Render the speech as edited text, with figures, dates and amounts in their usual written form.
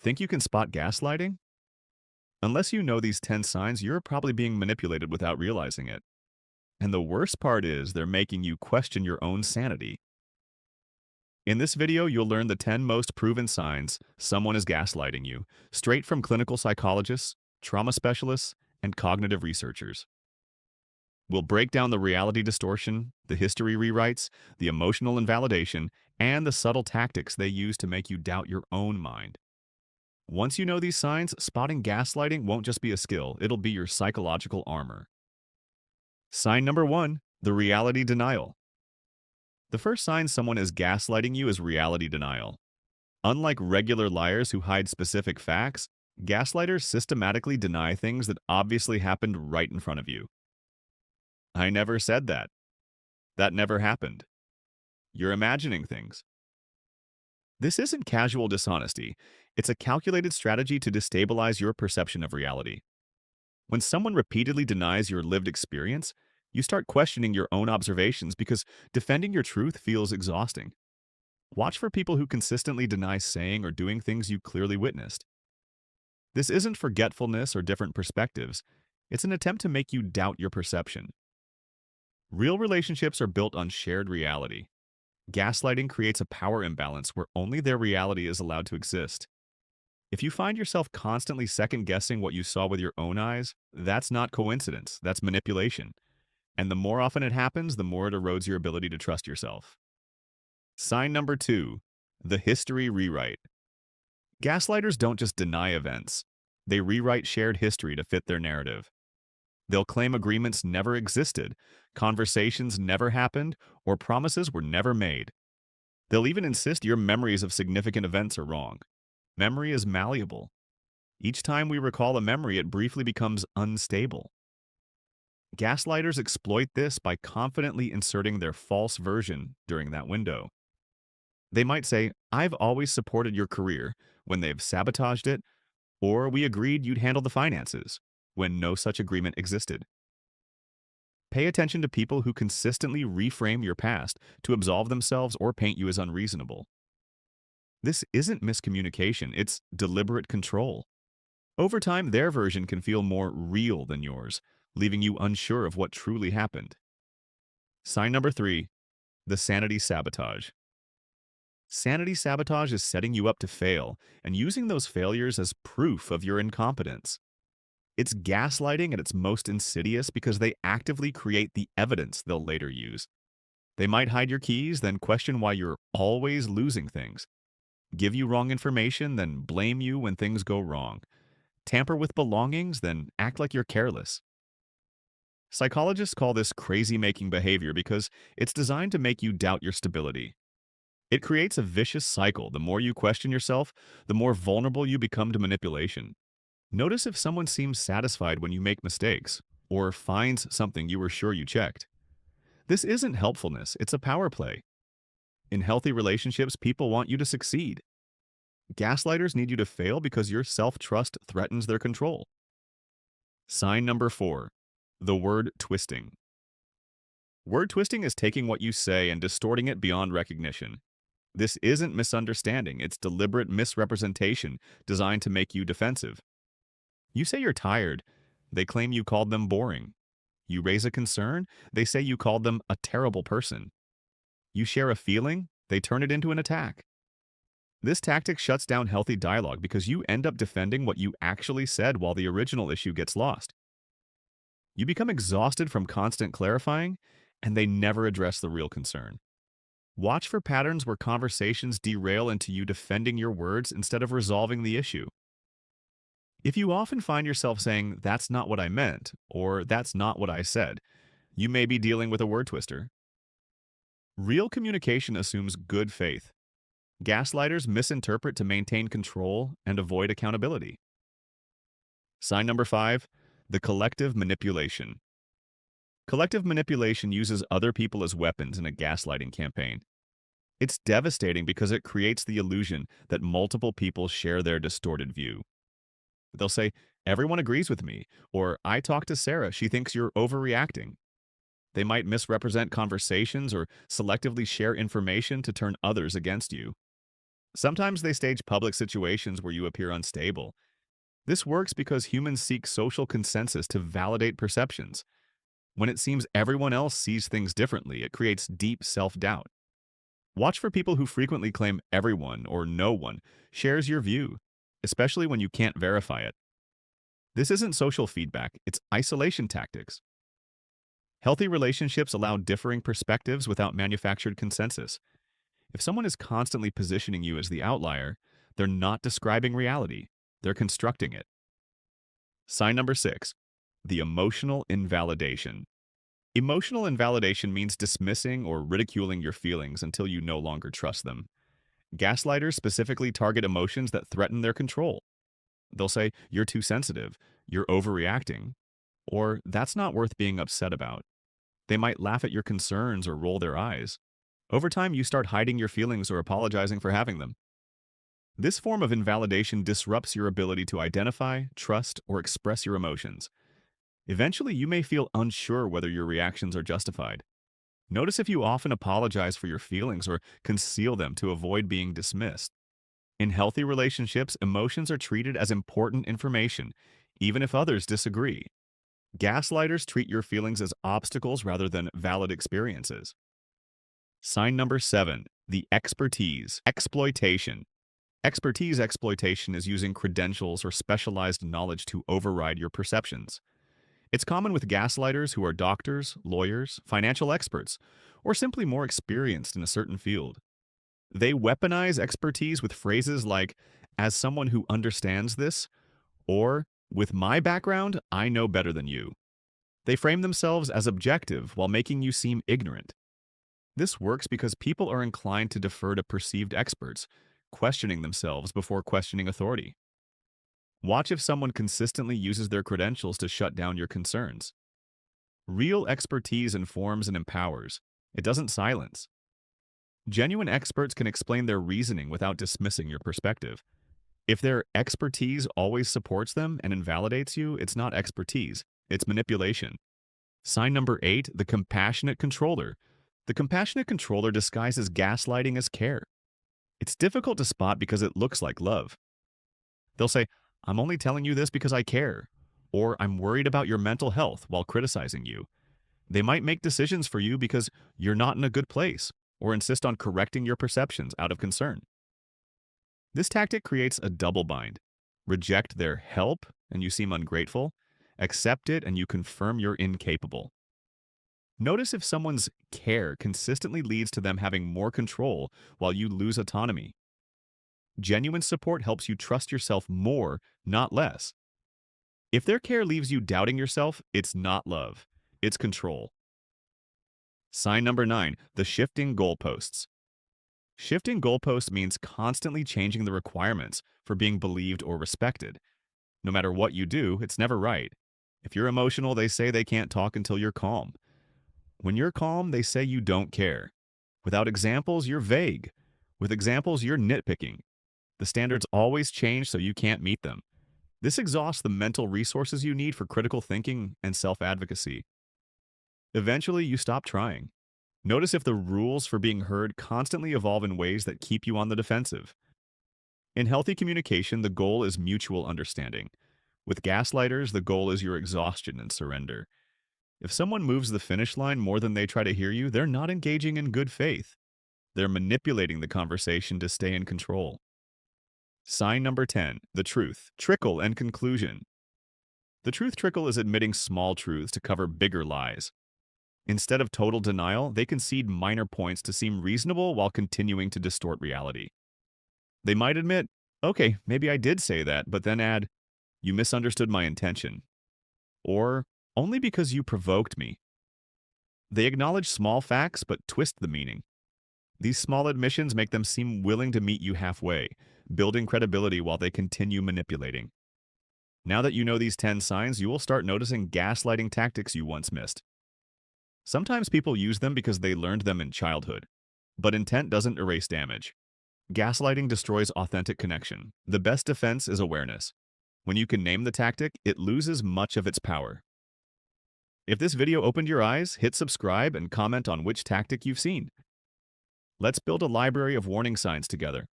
Think you can spot gaslighting? Unless you know these 10 signs, you're probably being manipulated without realizing it. And the worst part is they're making you question your own sanity. In this video, you'll learn the 10 most proven signs someone is gaslighting you, straight from clinical psychologists, trauma specialists, and cognitive researchers. We'll break down the reality distortion, the history rewrites, the emotional invalidation, and the subtle tactics they use to make you doubt your own mind. Once you know these signs, spotting gaslighting won't just be a skill, it'll be your psychological armor. Sign number 1, the reality denial. The first sign someone is gaslighting you is reality denial. Unlike regular liars who hide specific facts, gaslighters systematically deny things that obviously happened right in front of you. I never said that. That never happened. You're imagining things. This isn't casual dishonesty. It's a calculated strategy to destabilize your perception of reality. When someone repeatedly denies your lived experience, you start questioning your own observations because defending your truth feels exhausting. Watch for people who consistently deny saying or doing things you clearly witnessed. This isn't forgetfulness or different perspectives. It's an attempt to make you doubt your perception. Real relationships are built on shared reality. Gaslighting creates a power imbalance where only their reality is allowed to exist. If you find yourself constantly second-guessing what you saw with your own eyes, that's not coincidence, that's manipulation. And the more often it happens, the more it erodes your ability to trust yourself. Sign number 2, the history rewrite. Gaslighters don't just deny events. They rewrite shared history to fit their narrative. They'll claim agreements never existed, conversations never happened, or promises were never made. They'll even insist your memories of significant events are wrong. Memory is malleable. Each time we recall a memory, it briefly becomes unstable. Gaslighters exploit this by confidently inserting their false version during that window. They might say, "I've always supported your career," when they've sabotaged it, or "we agreed you'd handle the finances," when no such agreement existed. Pay attention to people who consistently reframe your past to absolve themselves or paint you as unreasonable. This isn't miscommunication, it's deliberate control. Over time, their version can feel more real than yours, leaving you unsure of what truly happened. Sign number 3, the sanity sabotage. Sanity sabotage is setting you up to fail and using those failures as proof of your incompetence. It's gaslighting at its most insidious because they actively create the evidence they'll later use. They might hide your keys, then question why you're always losing things. Give you wrong information, then blame you when things go wrong. Tamper with belongings, then act like you're careless. Psychologists call this crazy-making behavior because it's designed to make you doubt your stability. It creates a vicious cycle. The more you question yourself, the more vulnerable you become to manipulation. Notice if someone seems satisfied when you make mistakes, or finds something you were sure you checked. This isn't helpfulness, it's a power play. In healthy relationships, people want you to succeed. Gaslighters need you to fail because your self-trust threatens their control. Sign number 4, the word twisting. Word twisting is taking what you say and distorting it beyond recognition. This isn't misunderstanding, it's deliberate misrepresentation designed to make you defensive. You say you're tired, they claim you called them boring. You raise a concern, they say you called them a terrible person. You share a feeling, they turn it into an attack. This tactic shuts down healthy dialogue because you end up defending what you actually said while the original issue gets lost. You become exhausted from constant clarifying, and they never address the real concern. Watch for patterns where conversations derail into you defending your words instead of resolving the issue. If you often find yourself saying, "That's not what I meant," or "That's not what I said," you may be dealing with a word twister. Real communication assumes good faith. Gaslighters misinterpret to maintain control and avoid accountability. Sign number 5, the collective manipulation. Collective manipulation uses other people as weapons in a gaslighting campaign. It's devastating because it creates the illusion that multiple people share their distorted view. They'll say, "Everyone agrees with me," or "I talked to Sarah, she thinks you're overreacting." They might misrepresent conversations or selectively share information to turn others against you. Sometimes they stage public situations where you appear unstable. This works because humans seek social consensus to validate perceptions. When it seems everyone else sees things differently, it creates deep self-doubt. Watch for people who frequently claim everyone or no one shares your view, especially when you can't verify it. This isn't social feedback, it's isolation tactics. Healthy relationships allow differing perspectives without manufactured consensus. If someone is constantly positioning you as the outlier, they're not describing reality, they're constructing it. Sign number 6, the emotional invalidation. Emotional invalidation means dismissing or ridiculing your feelings until you no longer trust them. Gaslighters specifically target emotions that threaten their control. They'll say, "You're too sensitive," "You're overreacting," or "That's not worth being upset about." They might laugh at your concerns or roll their eyes. Over time, you start hiding your feelings or apologizing for having them. This form of invalidation disrupts your ability to identify, trust, or express your emotions. Eventually, you may feel unsure whether your reactions are justified. Notice if you often apologize for your feelings or conceal them to avoid being dismissed. In healthy relationships, emotions are treated as important information, even if others disagree. Gaslighters treat your feelings as obstacles rather than valid experiences. Sign number 7, the expertise, exploitation. Expertise exploitation is using credentials or specialized knowledge to override your perceptions. It's common with gaslighters who are doctors, lawyers, financial experts, or simply more experienced in a certain field. They weaponize expertise with phrases like, "as someone who understands this," or "with my background, I know better than you." They frame themselves as objective while making you seem ignorant. This works because people are inclined to defer to perceived experts, questioning themselves before questioning authority. Watch if someone consistently uses their credentials to shut down your concerns. Real expertise informs and empowers. It doesn't silence. Genuine experts can explain their reasoning without dismissing your perspective. If their expertise always supports them and invalidates you, it's not expertise, it's manipulation. Sign number 8, the compassionate controller. The compassionate controller disguises gaslighting as care. It's difficult to spot because it looks like love. They'll say, "I'm only telling you this because I care," or "I'm worried about your mental health," while criticizing you. They might make decisions for you because you're not in a good place, or insist on correcting your perceptions out of concern. This tactic creates a double bind. Reject their help and you seem ungrateful. Accept it and you confirm you're incapable. Notice if someone's care consistently leads to them having more control while you lose autonomy. Genuine support helps you trust yourself more, not less. If their care leaves you doubting yourself, it's not love, it's control. Sign number 9, the shifting goalposts. Shifting goalposts means constantly changing the requirements for being believed or respected. No matter what you do, it's never right. If you're emotional, they say they can't talk until you're calm. When you're calm, they say you don't care. Without examples, you're vague. With examples, you're nitpicking. The standards always change so you can't meet them. This exhausts the mental resources you need for critical thinking and self-advocacy. Eventually, you stop trying. Notice if the rules for being heard constantly evolve in ways that keep you on the defensive. In healthy communication, the goal is mutual understanding. With gaslighters, the goal is your exhaustion and surrender. If someone moves the finish line more than they try to hear you, they're not engaging in good faith. They're manipulating the conversation to stay in control. Sign number 10, the truth, trickle, and conclusion. The truth trickle is admitting small truths to cover bigger lies. Instead of total denial, they concede minor points to seem reasonable while continuing to distort reality. They might admit, "Okay, maybe I did say that," but then add, "You misunderstood my intention," or "only because you provoked me." They acknowledge small facts but twist the meaning. These small admissions make them seem willing to meet you halfway, building credibility while they continue manipulating. Now that you know these 10 signs, you will start noticing gaslighting tactics you once missed. Sometimes people use them because they learned them in childhood, but intent doesn't erase damage. Gaslighting destroys authentic connection. The best defense is awareness. When you can name the tactic, it loses much of its power. If this video opened your eyes, hit subscribe and comment on which tactic you've seen. Let's build a library of warning signs together.